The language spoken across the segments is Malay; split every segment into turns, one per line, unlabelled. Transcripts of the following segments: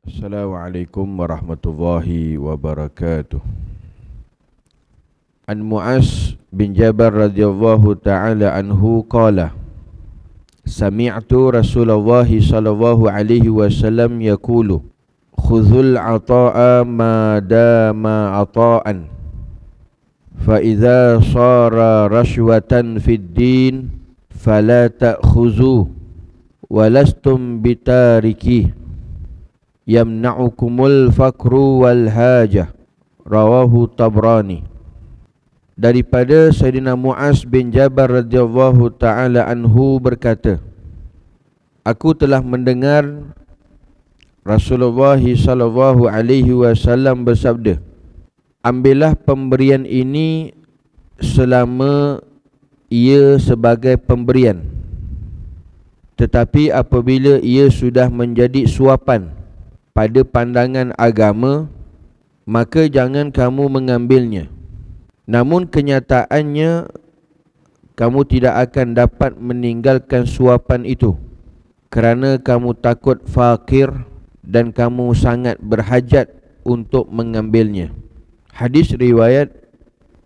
Assalamualaikum warahmatullahi wabarakatuh. An Mu'az bin Jabal radhiyallahu ta'ala anhu qala Sami'tu Rasulullah sallallahu alaihi wasallam yaqulu khudhul ata'a ma dama ata'an fa idza sara rashwatan fid din fala ta'khuzu walastum bitariki yamna'ukumul fakru wal hajah. Rawahu Tabrani. Daripada Sayyidina Mu'az bin Jabal radhiyallahu ta'ala anhu berkata, aku telah mendengar Rasulullah sallallahu alaihi wasallam bersabda, ambillah pemberian ini selama ia sebagai pemberian, tetapi apabila ia sudah menjadi suapan pada pandangan agama, maka jangan kamu mengambilnya. Namun kenyataannya kamu tidak akan dapat meninggalkan suapan itu kerana kamu takut fakir dan kamu sangat berhajat untuk mengambilnya. Hadis riwayat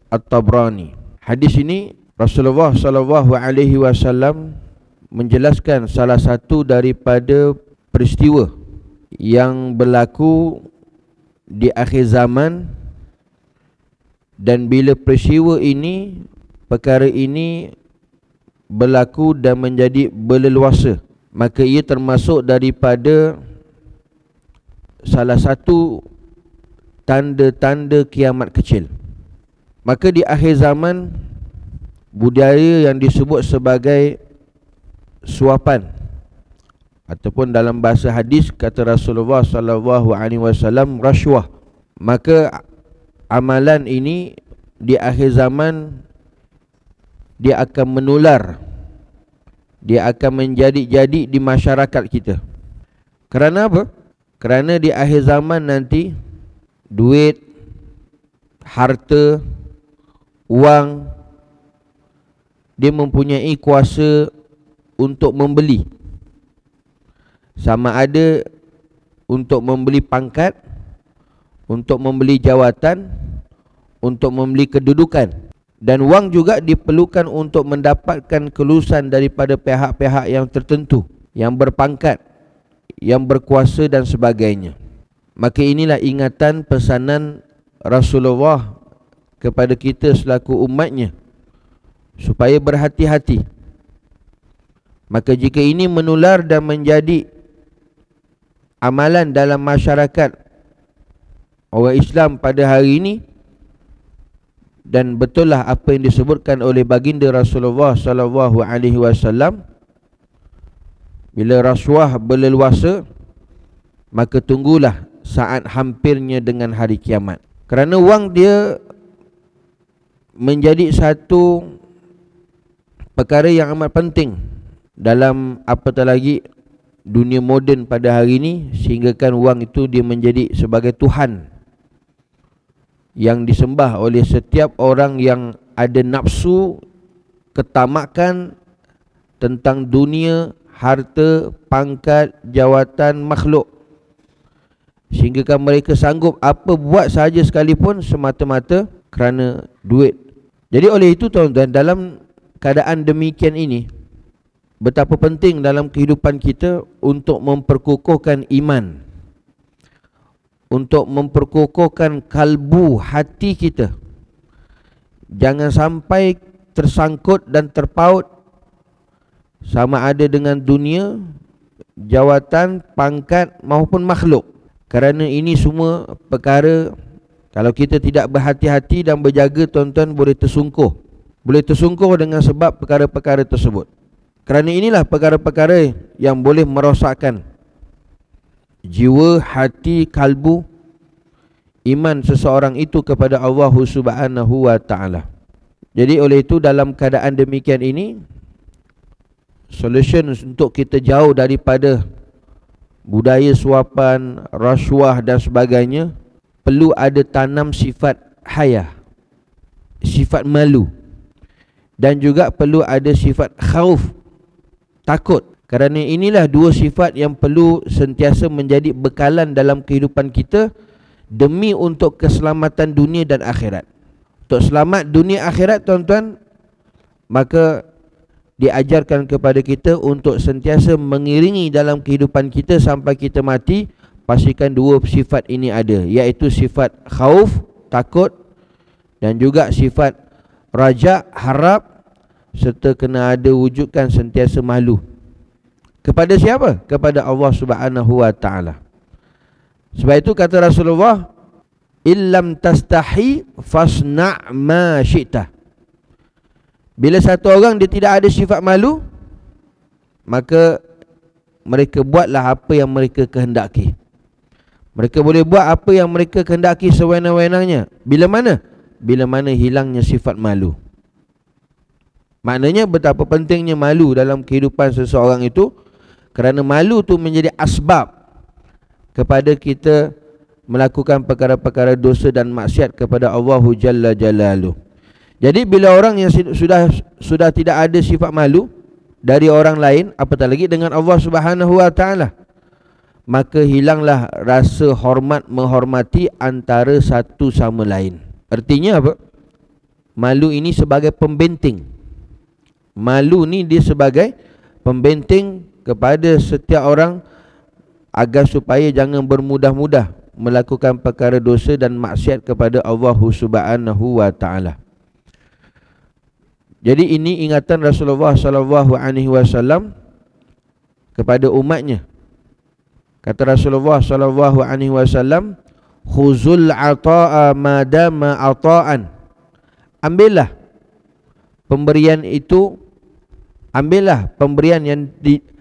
At-Tabrani. Hadis ini Rasulullah sallallahu alaihi wasallam menjelaskan salah satu daripada peristiwa yang berlaku di akhir zaman, dan bila peristiwa ini, perkara ini berlaku dan menjadi berleluasa, maka ia termasuk daripada salah satu tanda-tanda kiamat kecil. Maka di akhir zaman, budaya yang disebut sebagai suapan, ataupun dalam bahasa hadis kata Rasulullah sallallahu alaihi wasallam rashwah, maka amalan ini di akhir zaman dia akan menular, dia akan menjadi-jadi di masyarakat kita. Kerana apa? Kerana di akhir zaman nanti duit, harta, wang, dia mempunyai kuasa untuk membeli. Sama ada untuk membeli pangkat, untuk membeli jawatan, untuk membeli kedudukan. Dan wang juga diperlukan untuk mendapatkan kelulusan daripada pihak-pihak yang tertentu, yang berpangkat, yang berkuasa dan sebagainya. Maka inilah ingatan pesanan Rasulullah kepada kita selaku umatnya, supaya berhati-hati. Maka jika ini menular dan menjadi amalan dalam masyarakat orang Islam pada hari ini, dan betullah apa yang disebutkan oleh baginda Rasulullah sallallahu alaihi wasallam, bila rasuah berleluasa, maka tunggulah saat hampirnya dengan hari kiamat. Kerana wang dia menjadi satu perkara yang amat penting dalam apatah lagi dunia moden pada hari ini, sehinggakan wang itu dia menjadi sebagai Tuhan yang disembah oleh setiap orang yang ada nafsu ketamakan tentang dunia, harta, pangkat, jawatan makhluk, sehinggakan mereka sanggup apa buat sahaja sekalipun semata-mata kerana duit. Jadi oleh itu tuan-tuan, dalam keadaan demikian ini, betapa penting dalam kehidupan kita untuk memperkukuhkan iman, untuk memperkukuhkan kalbu, hati kita. Jangan sampai tersangkut dan terpaut sama ada dengan dunia, jawatan, pangkat maupun makhluk. Kerana ini semua perkara, kalau kita tidak berhati-hati dan berjaga, tuan-tuan, boleh tersungkuh. Boleh tersungkuh dengan sebab perkara-perkara tersebut. Kerana inilah perkara-perkara yang boleh merosakkan jiwa, hati, kalbu, iman seseorang itu kepada Allah Subhanahu wa ta'ala. Jadi oleh itu, dalam keadaan demikian ini, solution untuk kita jauh daripada budaya suapan, rasuah dan sebagainya, perlu ada tanam sifat haya, sifat malu, dan juga perlu ada sifat khauf, takut. Kerana inilah dua sifat yang perlu sentiasa menjadi bekalan dalam kehidupan kita demi untuk keselamatan dunia dan akhirat. Untuk selamat dunia akhirat, tuan-tuan, maka diajarkan kepada kita untuk sentiasa mengiringi dalam kehidupan kita sampai kita mati. Pastikan dua sifat ini ada, iaitu sifat khauf, takut, dan juga sifat raja, harap, serta kena ada wujudkan sentiasa malu. Kepada siapa? Kepada Allah Subhanahu wa ta'ala. Sebab itu kata Rasulullah, illam tastahi fasna' ma syi'ta. Bila satu orang dia tidak ada sifat malu, maka mereka buatlah apa yang mereka kehendaki. Mereka boleh buat apa yang mereka kehendaki sewenang-wenangnya. Bila mana? Bila mana hilangnya sifat malu. Maknanya betapa pentingnya malu dalam kehidupan seseorang itu, kerana malu tu menjadi asbab kepada kita melakukan perkara-perkara dosa dan maksiat kepada Allah Jalla Jalaluh. Jadi bila orang yang sudah tidak ada sifat malu dari orang lain, apatah lagi dengan Allah Subhanahu wa ta'ala, maka hilanglah rasa hormat menghormati antara satu sama lain. Artinya apa? Malu ini sebagai pembenting. Malu ni dia sebagai pembenting kepada setiap orang agar supaya jangan bermudah-mudah melakukan perkara dosa dan maksiat kepada Allah Subhanahu wa ta'ala. Jadi ini ingatan Rasulullah sallallahu alaihi wasallam kepada umatnya. Kata Rasulullah sallallahu alaihi wasallam, khuzul ata'a madama ata'an. Ambillah pemberian itu, ambillah pemberian yang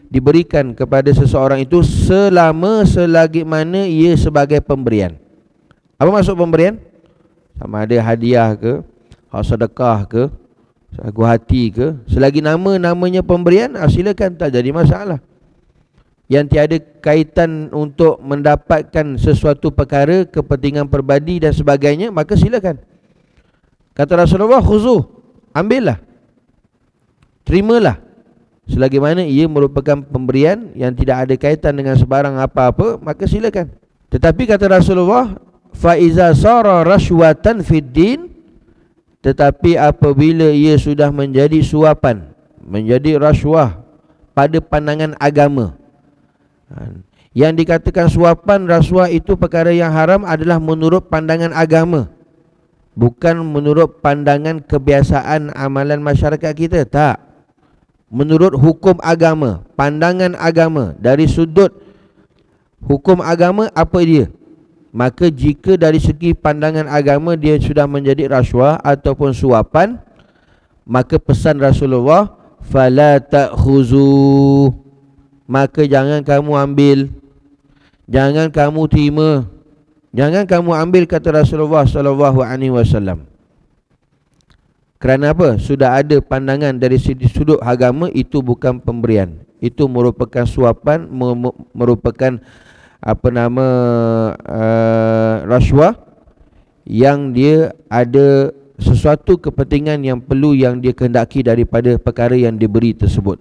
diberikan kepada seseorang itu selagi mana ia sebagai pemberian. Apa maksud pemberian? Sama ada hadiah ke, sedekah ke, sagu hati ke, selagi namanya pemberian, silakan, tak jadi masalah. Yang tiada kaitan untuk mendapatkan sesuatu perkara, kepentingan peribadi dan sebagainya, maka silakan. Kata Rasulullah, khuzuh, ambillah, terimalah, selagi mana ia merupakan pemberian yang tidak ada kaitan dengan sebarang apa-apa, maka silakan. Tetapi kata Rasulullah, fa iza sara rashwatan fid din, tetapi apabila ia sudah menjadi suapan, menjadi rashwah pada pandangan agama. Yang dikatakan suapan, rashwah itu perkara yang haram adalah menurut pandangan agama, bukan menurut pandangan kebiasaan amalan masyarakat kita. Tak, menurut hukum agama, pandangan agama, dari sudut hukum agama apa dia. Maka jika dari segi pandangan agama dia sudah menjadi rashwah ataupun suapan, maka pesan Rasulullah, fala ta'khuzu, maka jangan kamu ambil, jangan kamu terima, jangan kamu ambil, kata Rasulullah sallallahu alaihi wasallam. Kerana apa? Sudah ada pandangan dari sudut agama, itu bukan pemberian, itu merupakan suapan, merupakan rashwah, yang dia ada sesuatu kepentingan yang perlu, yang dia kehendaki daripada perkara yang diberi tersebut.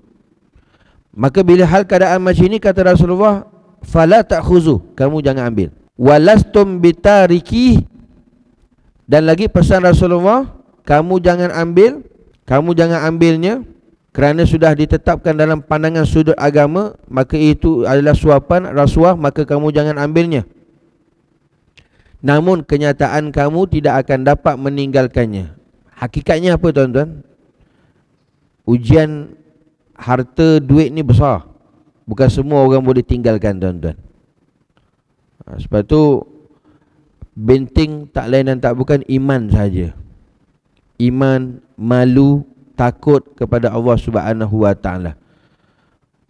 Maka bila hal keadaan macam ini, kata Rasulullah, fala ta'khuzu, kamu jangan ambil. Walastum bitariki, dan lagi pesan Rasulullah, kamu jangan ambil, kamu jangan ambilnya, kerana sudah ditetapkan dalam pandangan sudut agama, maka itu adalah suapan, rashwah, maka kamu jangan ambilnya. Namun kenyataan kamu tidak akan dapat meninggalkannya. Hakikatnya apa, tuan-tuan? Ujian harta duit ni besar, bukan semua orang boleh tinggalkan, tuan-tuan. Sebab tu benting tak lain dan tak bukan iman saja. Iman, malu, takut kepada Allah Subhanahu wa ta'ala.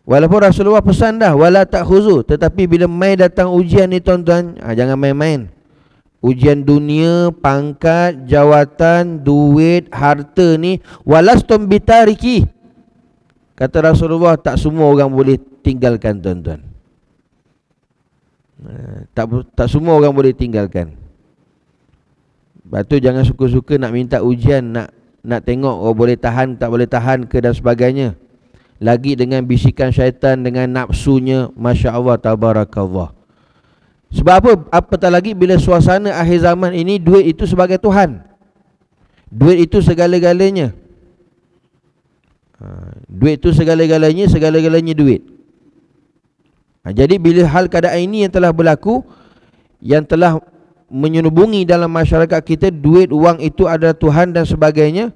Walaupun Rasulullah pesan dah, wala ta'khuzu, tetapi bila mai datang ujian ni, tuan-tuan, jangan main-main. Ujian dunia, pangkat, jawatan, duit, harta ni, walastum bitariki, kata Rasulullah, tak semua orang boleh tinggalkan, tuan-tuan. Tak semua orang boleh tinggalkan. Lepas tu jangan suka-suka nak minta ujian, nak tengok boleh tahan tak boleh tahan ke dan sebagainya. lagi dengan bisikan syaitan, dengan nafsunya. Masya Allah, tabarakallah. Sebab apa? Apatah lagi bila suasana akhir zaman ini, duit itu sebagai Tuhan. Duit itu segala-galanya. Duit itu segala-galanya, segala-galanya duit. Jadi bila hal keadaan ini yang telah berlaku, yang telah menyelubungi dalam masyarakat kita, duit, wang itu adalah Tuhan dan sebagainya,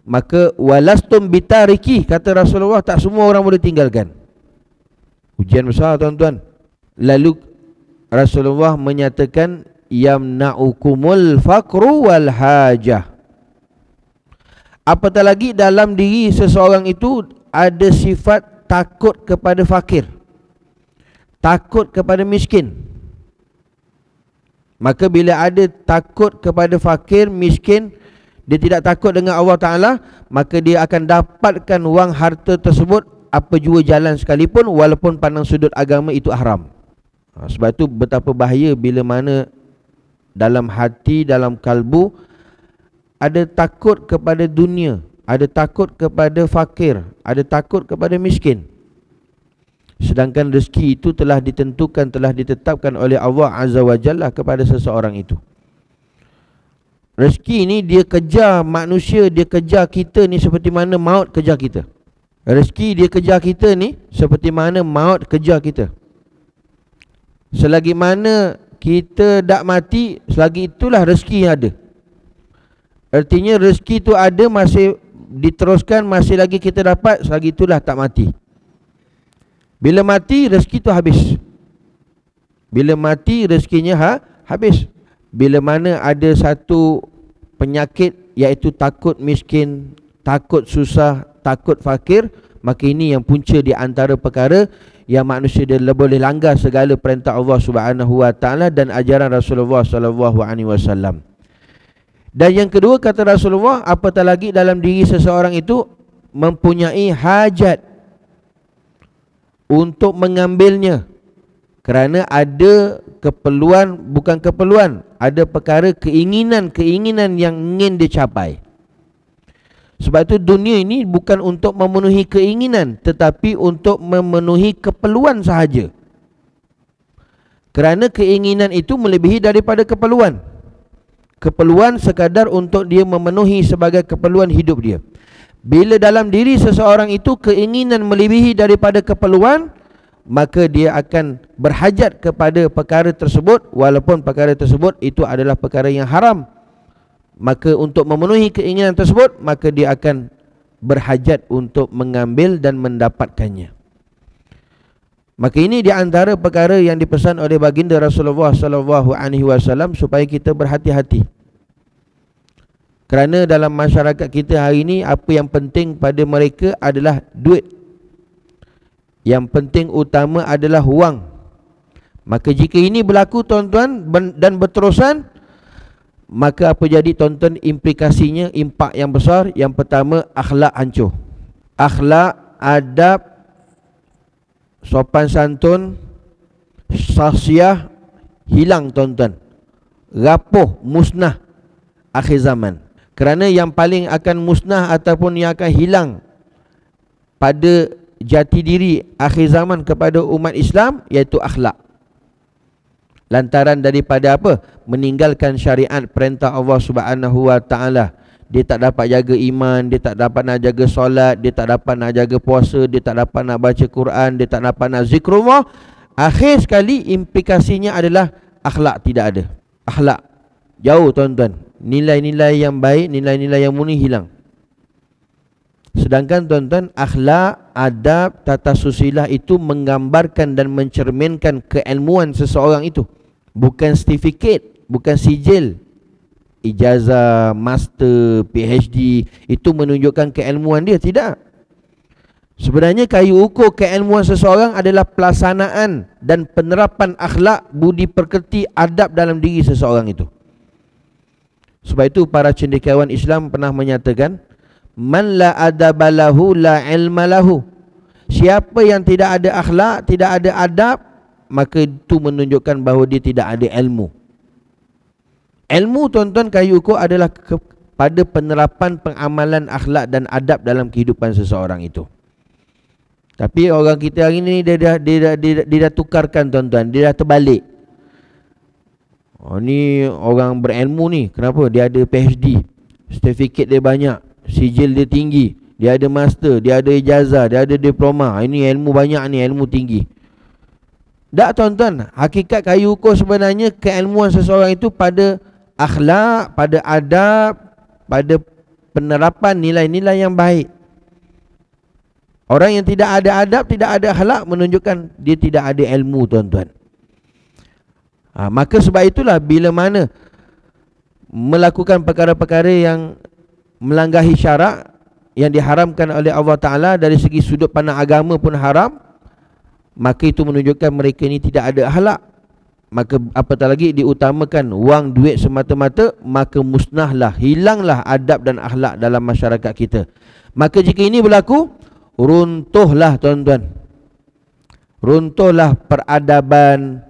maka walastum bitariki, kata Rasulullah, tak semua orang boleh tinggalkan. Ujian besar, tuan-tuan. Lalu Rasulullah menyatakan yamna'ukumul faqru wal hajah. Apatah lagi dalam diri seseorang itu ada sifat takut kepada fakir, takut kepada miskin. Maka bila ada takut kepada fakir, miskin, dia tidak takut dengan Allah Ta'ala, maka dia akan dapatkan wang harta tersebut apa jua jalan sekalipun, walaupun pandang sudut agama itu haram. Sebab itu betapa bahaya bila mana dalam hati, dalam kalbu ada takut kepada dunia, ada takut kepada fakir, ada takut kepada miskin. Sedangkan rezeki itu telah ditentukan, telah ditetapkan oleh Allah Azza wa Jalla kepada seseorang itu. Rezeki ini dia kejar manusia, dia kejar kita ni seperti mana maut kejar kita. Rezeki dia kejar kita ni seperti mana maut kejar kita. Selagi mana kita tak mati, selagi itulah rezeki yang ada. Artinya rezeki itu ada, masih diteruskan, masih lagi kita dapat, selagi itulah tak mati. Bila mati, rezeki itu habis. Bila mati, rezekinya habis. Bila mana ada satu penyakit, iaitu takut miskin, takut susah, takut fakir, maka ini yang punca di antara perkara yang manusia dia boleh langgar segala perintah Allah Subhanahu wa taala dan ajaran Rasulullah sallallahu alaihi wasallam. Dan yang kedua, kata Rasulullah, apatah lagi dalam diri seseorang itu mempunyai hajat untuk mengambilnya, kerana ada keperluan, bukan keperluan, ada perkara keinginan-keinginan yang ingin dicapai. Sebab itu dunia ini bukan untuk memenuhi keinginan, tetapi untuk memenuhi keperluan sahaja. Kerana keinginan itu melebihi daripada keperluan. Keperluan sekadar untuk dia memenuhi sebagai keperluan hidup dia. Bila dalam diri seseorang itu keinginan melebihi daripada keperluan, maka dia akan berhajat kepada perkara tersebut, walaupun perkara tersebut itu adalah perkara yang haram. Maka untuk memenuhi keinginan tersebut, maka dia akan berhajat untuk mengambil dan mendapatkannya. Maka ini di antara perkara yang dipesan oleh baginda Rasulullah sallallahu alaihi wasallam supaya kita berhati-hati. Kerana dalam masyarakat kita hari ini, apa yang penting pada mereka adalah duit. Yang penting utama adalah wang. Maka jika ini berlaku, tuan-tuan, dan berterusan, maka apa jadi, tuan-tuan? Implikasinya, impak yang besar. Yang pertama, akhlak hancur. Akhlak, adab, sopan santun, sahsiah hilang, tuan-tuan. Rapuh, musnah akhir zaman. Kerana yang paling akan musnah ataupun yang akan hilang pada jati diri akhir zaman kepada umat Islam, iaitu akhlak. Lantaran daripada apa? Meninggalkan syariat perintah Allah Subhanahu wa taala. Dia tak dapat jaga iman, dia tak dapat nak jaga solat, dia tak dapat nak jaga puasa, dia tak dapat nak baca Quran, dia tak dapat nak zikrullah. Akhir sekali implikasinya adalah akhlak tidak ada. Akhlak jauh, tuan-tuan. Nilai-nilai yang baik, nilai-nilai yang murni hilang. Sedangkan, tuan-tuan, akhlak, adab, tata susila itu menggambarkan dan mencerminkan keilmuan seseorang itu. Bukan sertifikat, bukan sijil, ijazah, master, PhD, itu menunjukkan keilmuan dia, tidak. Sebenarnya kayu ukur keilmuan seseorang adalah pelaksanaan dan penerapan akhlak, budi pekerti, adab dalam diri seseorang itu. Sebab itu para cendekiawan Islam pernah menyatakan, man la adaba lahu la ilma lahu. Siapa yang tidak ada akhlak, tidak ada adab, maka itu menunjukkan bahawa dia tidak ada ilmu. Ilmu, tuan-tuan, kayu ukur adalah pada penerapan pengamalan akhlak dan adab dalam kehidupan seseorang itu. Tapi orang kita hari ni dia dah tukarkan tuan-tuan, dia dah terbalik. Ni orang berilmu ni, kenapa? Dia ada PhD, sertifikat dia banyak, sijil dia tinggi, dia ada master, dia ada ijazah, dia ada diploma. Ini ilmu banyak ni, ilmu tinggi. Tak tuan-tuan, hakikat kayu ukur sebenarnya keilmuan seseorang itu pada akhlak, pada adab, pada penerapan nilai-nilai yang baik. Orang yang tidak ada adab, tidak ada akhlak, menunjukkan dia tidak ada ilmu tuan-tuan. Maka sebab itulah bila mana melakukan perkara-perkara yang melanggahi syarak yang diharamkan oleh Allah Ta'ala, dari segi sudut pandang agama pun haram, maka itu menunjukkan mereka ini tidak ada akhlak. Maka apatah lagi diutamakan wang duit semata-mata, maka musnahlah, hilanglah adab dan akhlak dalam masyarakat kita. Maka jika ini berlaku, runtuhlah tuan-tuan, runtuhlah peradaban,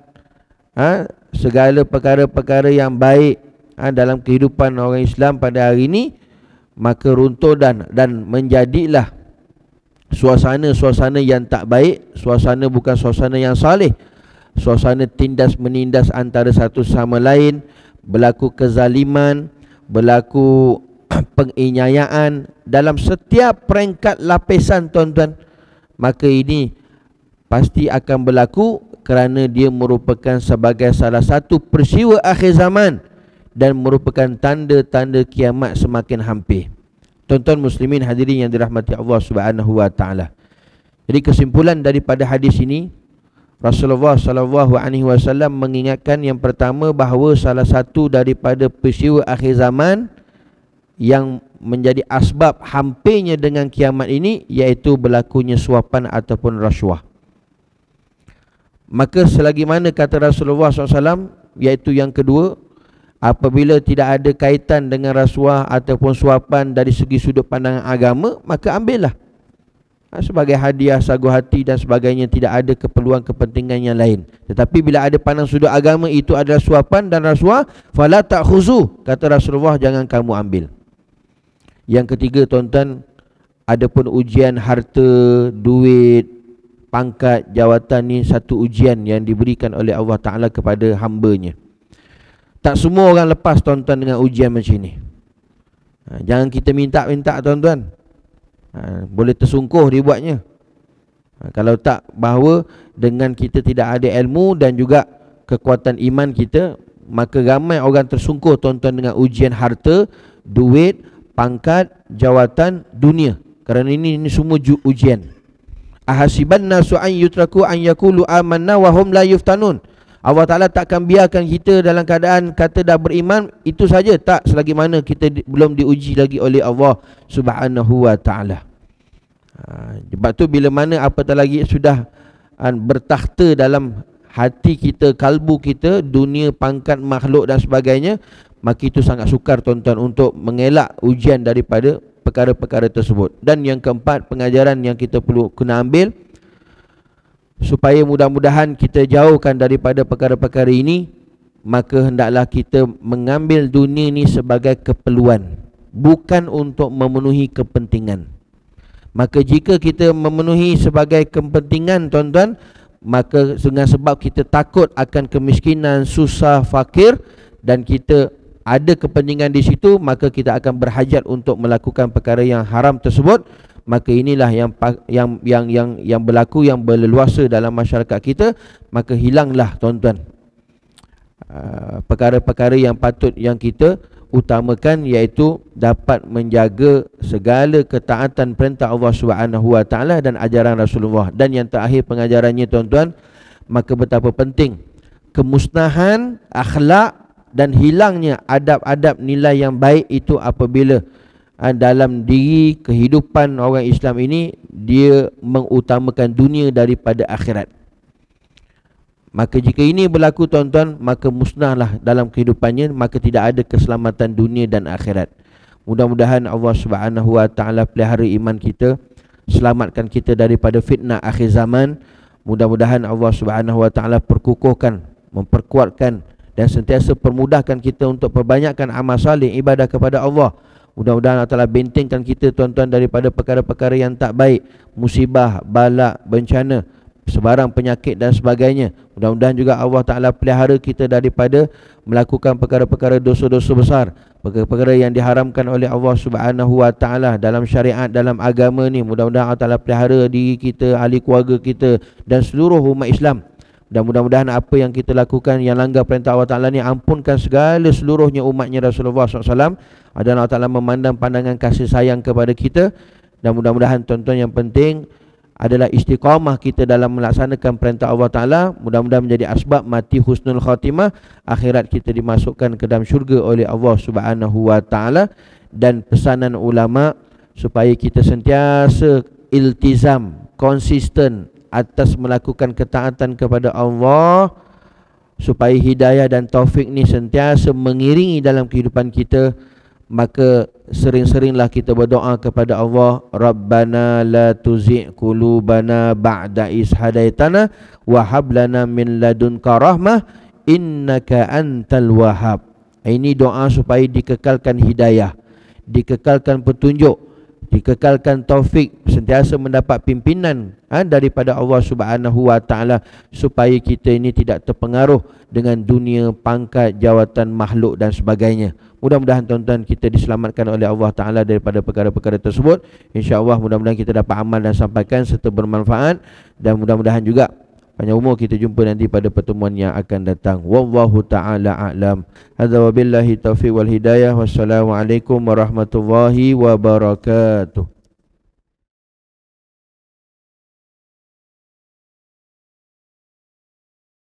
segala perkara-perkara yang baik dalam kehidupan orang Islam pada hari ini. Maka runtuh dan menjadilah suasana-suasana yang tak baik, suasana bukan suasana yang saleh, suasana tindas menindas antara satu sama lain, berlaku kezaliman, berlaku penganiayaan dalam setiap peringkat lapisan tuan-tuan. Maka ini pasti akan berlaku kerana dia merupakan sebagai salah satu peristiwa akhir zaman dan merupakan tanda-tanda kiamat semakin hampir. Tuan-tuan muslimin hadirin yang dirahmati Allah Subhanahu wa taala. Jadi kesimpulan daripada hadis ini, Rasulullah sallallahu alaihi wasallam mengingatkan yang pertama bahawa salah satu daripada peristiwa akhir zaman yang menjadi asbab hampirnya dengan kiamat ini, iaitu berlakunya suapan ataupun rasuah. Maka selagi mana kata Rasulullah SAW, iaitu yang kedua, apabila tidak ada kaitan dengan rasuah ataupun suapan dari segi sudut pandangan agama, maka ambillah sebagai hadiah, sagu hati dan sebagainya, tidak ada keperluan kepentingan yang lain. Tetapi bila ada pandang sudut agama itu adalah suapan dan rasuah, fala ta'khuzu, kata Rasulullah, jangan kamu ambil. Yang ketiga tuan-tuan, adapun ujian harta, duit, pangkat, jawatan ni satu ujian yang diberikan oleh Allah Ta'ala kepada hambanya. Tak semua orang lepas tuan-tuan dengan ujian macam ni. Jangan kita minta-minta tuan-tuan. Boleh tersungkuh dibuatnya. Kalau tak, bahawa dengan kita tidak ada ilmu dan juga kekuatan iman kita, maka ramai orang tersungkuh tuan-tuan dengan ujian harta, duit, pangkat, jawatan, dunia. Kerana ini semua ujian. Ahasiban nasu an yutraku an yaqulu amanna wa hum la yuftanun. Allah Ta'ala takkan biarkan kita dalam keadaan kata dah beriman itu saja, tak, selagi mana kita belum diuji lagi oleh Allah Subhanahu wa Ta'ala. Sebab tu bila mana apatah lagi sudah bertakhta dalam hati kita, kalbu kita, dunia, pangkat, makhluk dan sebagainya, maka itu sangat sukar tuan-tuan untuk mengelak ujian daripada perkara-perkara tersebut. Dan yang keempat, pengajaran yang kita perlu kena ambil supaya mudah-mudahan kita jauhkan daripada perkara-perkara ini, maka hendaklah kita mengambil dunia ini sebagai keperluan, bukan untuk memenuhi kepentingan. Maka jika kita memenuhi sebagai kepentingan tuan-tuan, maka dengan sebab kita takut akan kemiskinan, susah, fakir, dan kita ada kepentingan di situ, maka kita akan berhajat untuk melakukan perkara yang haram tersebut. Maka inilah yang berlaku, yang berleluasa dalam masyarakat kita. Maka hilanglah tuan-tuan perkara-perkara yang patut yang kita utamakan, iaitu dapat menjaga segala ketaatan perintah Allah Subhanahu wa Ta'ala dan ajaran Rasulullah. Dan yang terakhir pengajarannya tuan-tuan, maka betapa penting kemusnahan akhlak dan hilangnya adab-adab nilai yang baik itu apabila dalam diri kehidupan orang Islam ini dia mengutamakan dunia daripada akhirat. Maka jika ini berlaku tuan-tuan, maka musnahlah dalam kehidupannya, maka tidak ada keselamatan dunia dan akhirat. Mudah-mudahan Allah Subhanahu wa Ta'ala pelihara iman kita, selamatkan kita daripada fitnah akhir zaman. Mudah-mudahan Allah Subhanahu wa Ta'ala perkukuhkan, memperkuatkan dan sentiasa permudahkan kita untuk perbanyakkan amal saleh, ibadah kepada Allah. Mudah-mudahan Allah Ta'ala bentengkan kita tuan-tuan daripada perkara-perkara yang tak baik, musibah, balak, bencana, sebarang penyakit dan sebagainya. Mudah-mudahan juga Allah Ta'ala pelihara kita daripada melakukan perkara-perkara dosa-dosa besar, perkara-perkara yang diharamkan oleh Allah Subhanahu Wa Ta'ala dalam syariat, dalam agama ni. Mudah-mudahan Allah Ta'ala pelihara diri kita, ahli keluarga kita dan seluruh umat Islam. Dan mudah-mudahan apa yang kita lakukan yang langgar perintah Allah Ta'ala ni, ampunkan segala seluruhnya umatnya Rasulullah SAW. Dan Allah Ta'ala memandang pandangan kasih sayang kepada kita. Dan mudah-mudahan tuan-tuan yang penting adalah istiqamah kita dalam melaksanakan perintah Allah Ta'ala. Mudah-mudahan menjadi asbab mati husnul khatimah, akhirat kita dimasukkan ke dalam syurga oleh Allah Subhanahu Wa Ta'ala. Dan pesanan ulama supaya kita sentiasa iltizam, konsisten atas melakukan ketaatan kepada Allah, supaya hidayah dan taufik ni sentiasa mengiringi dalam kehidupan kita. Maka sering-seringlah kita berdoa kepada Allah, Rabbana la tuzigh qulubana ba'da is hadaitana wa hab lana min ladunka rahmah innaka antal wahhab. Ini doa supaya dikekalkan hidayah, dikekalkan petunjuk, dikekalkan taufik, sentiasa mendapat pimpinan daripada Allah Subhanahu Wa Ta'ala, supaya kita ini tidak terpengaruh dengan dunia, pangkat, jawatan makhluk dan sebagainya. Mudah-mudahan tuan-tuan kita diselamatkan oleh Allah Ta'ala daripada perkara-perkara tersebut. InsyaAllah mudah-mudahan kita dapat amal dan sampaikan serta bermanfaat. Dan mudah-mudahan juga panjang umur. Kita jumpa nanti pada pertemuan yang akan datang. Wallahu ta'ala a'lam. Hadza wabillahi taufiq wal hidayah. Wassalamualaikum warahmatullahi wabarakatuh.